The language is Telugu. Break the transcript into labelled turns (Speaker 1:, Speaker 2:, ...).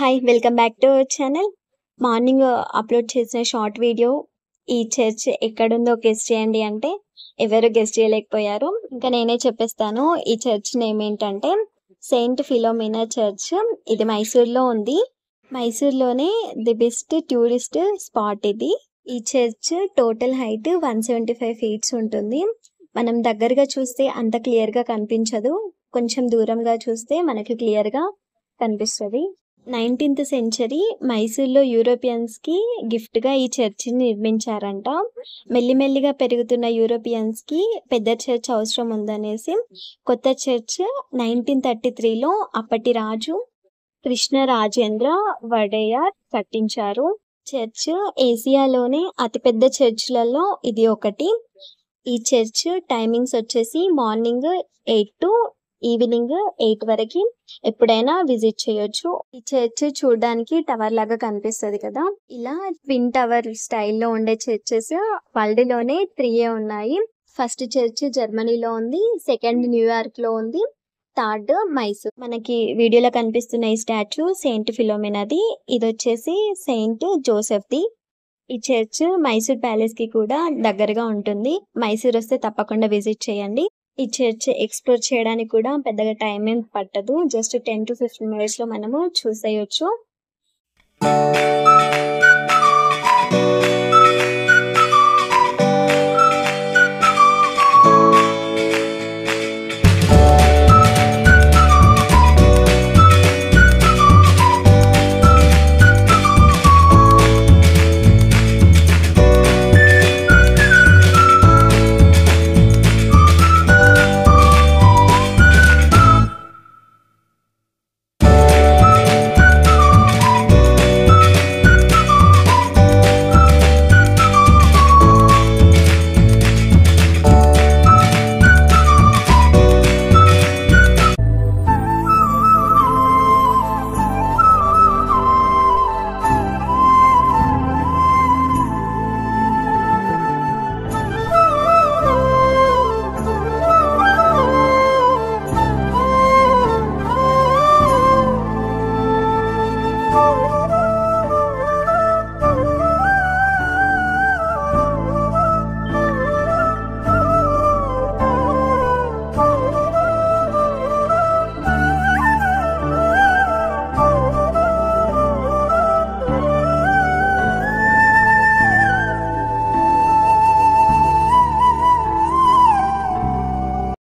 Speaker 1: Hi welcome back to our channel. Morning upload చేసిన షార్ట్ వీడియో ఈ చర్చ్ ఎక్కడుందో గెస్ట్ చేయండి అంటే ఎవరు గెస్ట్ చేయలేకపోయారు. ఇంకా నేనే చెప్పేస్తాను. ఈ చర్చ్ నేమ్ ఏంటంటే సెయింట్ ఫిలోమినా చర్చ్. ఇది మైసూర్లో ఉంది. మైసూర్లోనే ది బెస్ట్ టూరిస్ట్ స్పాట్ ఇది. ఈ చర్చ్ టోటల్ హైట్ 175 ఫీట్స్ ఉంటుంది. మనం దగ్గరగా చూస్తే అంత క్లియర్గా కనిపించదు, కొంచెం దూరంగా చూస్తే మనకి క్లియర్గా కనిపిస్తుంది. 19th సెంచరీ మైసూర్లో యూరోపియన్స్కి గిఫ్ట్గా ఈ చర్చిని నిర్మించారంట. మెల్లిమెల్లిగా పెరుగుతున్న యూరోపియన్స్కి పెద్ద చర్చ్ అవసరం ఉందనేసి కొత్త చర్చ్ 1933లో అప్పటి రాజు కృష్ణరాజేంద్ర వడయార్ కట్టించారు. చర్చ్ ఏసియాలోనే అతిపెద్ద చర్చ్లలో ఇది ఒకటి. ఈ చర్చ్ టైమింగ్స్ వచ్చేసి మార్నింగ్ 8 to ఈవినింగ్ 8 వరకు ఎప్పుడైనా విజిట్ చేయొచ్చు. ఈ చర్చ్ చూడడానికి టవర్ లాగా కనిపిస్తుంది కదా. ఇలా ట్విన్ టవర్ స్టైల్లో ఉండే చర్చెస్ వరల్డ్ లోనే 3 ఉన్నాయి. ఫస్ట్ చర్చ్ జర్మనీలో ఉంది, సెకండ్ న్యూయార్క్ లో ఉంది, థర్డ్ మైసూర్. మనకి వీడియోలో కనిపిస్తున్న ఈ స్టాచ్యూ సెయింట్ ఫిలోమినాది. ఇది వచ్చేసి సెయింట్ జోసెఫ్ది. ఈ చర్చ్ మైసూర్ ప్యాలెస్ కి కూడా దగ్గరగా ఉంటుంది. మైసూర్ వస్తే తప్పకుండా విజిట్ చేయండి. ఈ చర్చ్ ఎక్స్ప్లోర్ చేయడానికి కూడా పెద్దగా టైం ఏం పట్టదు. జస్ట్ 10 to 15 minutes లో మనము చూసేయొచ్చు.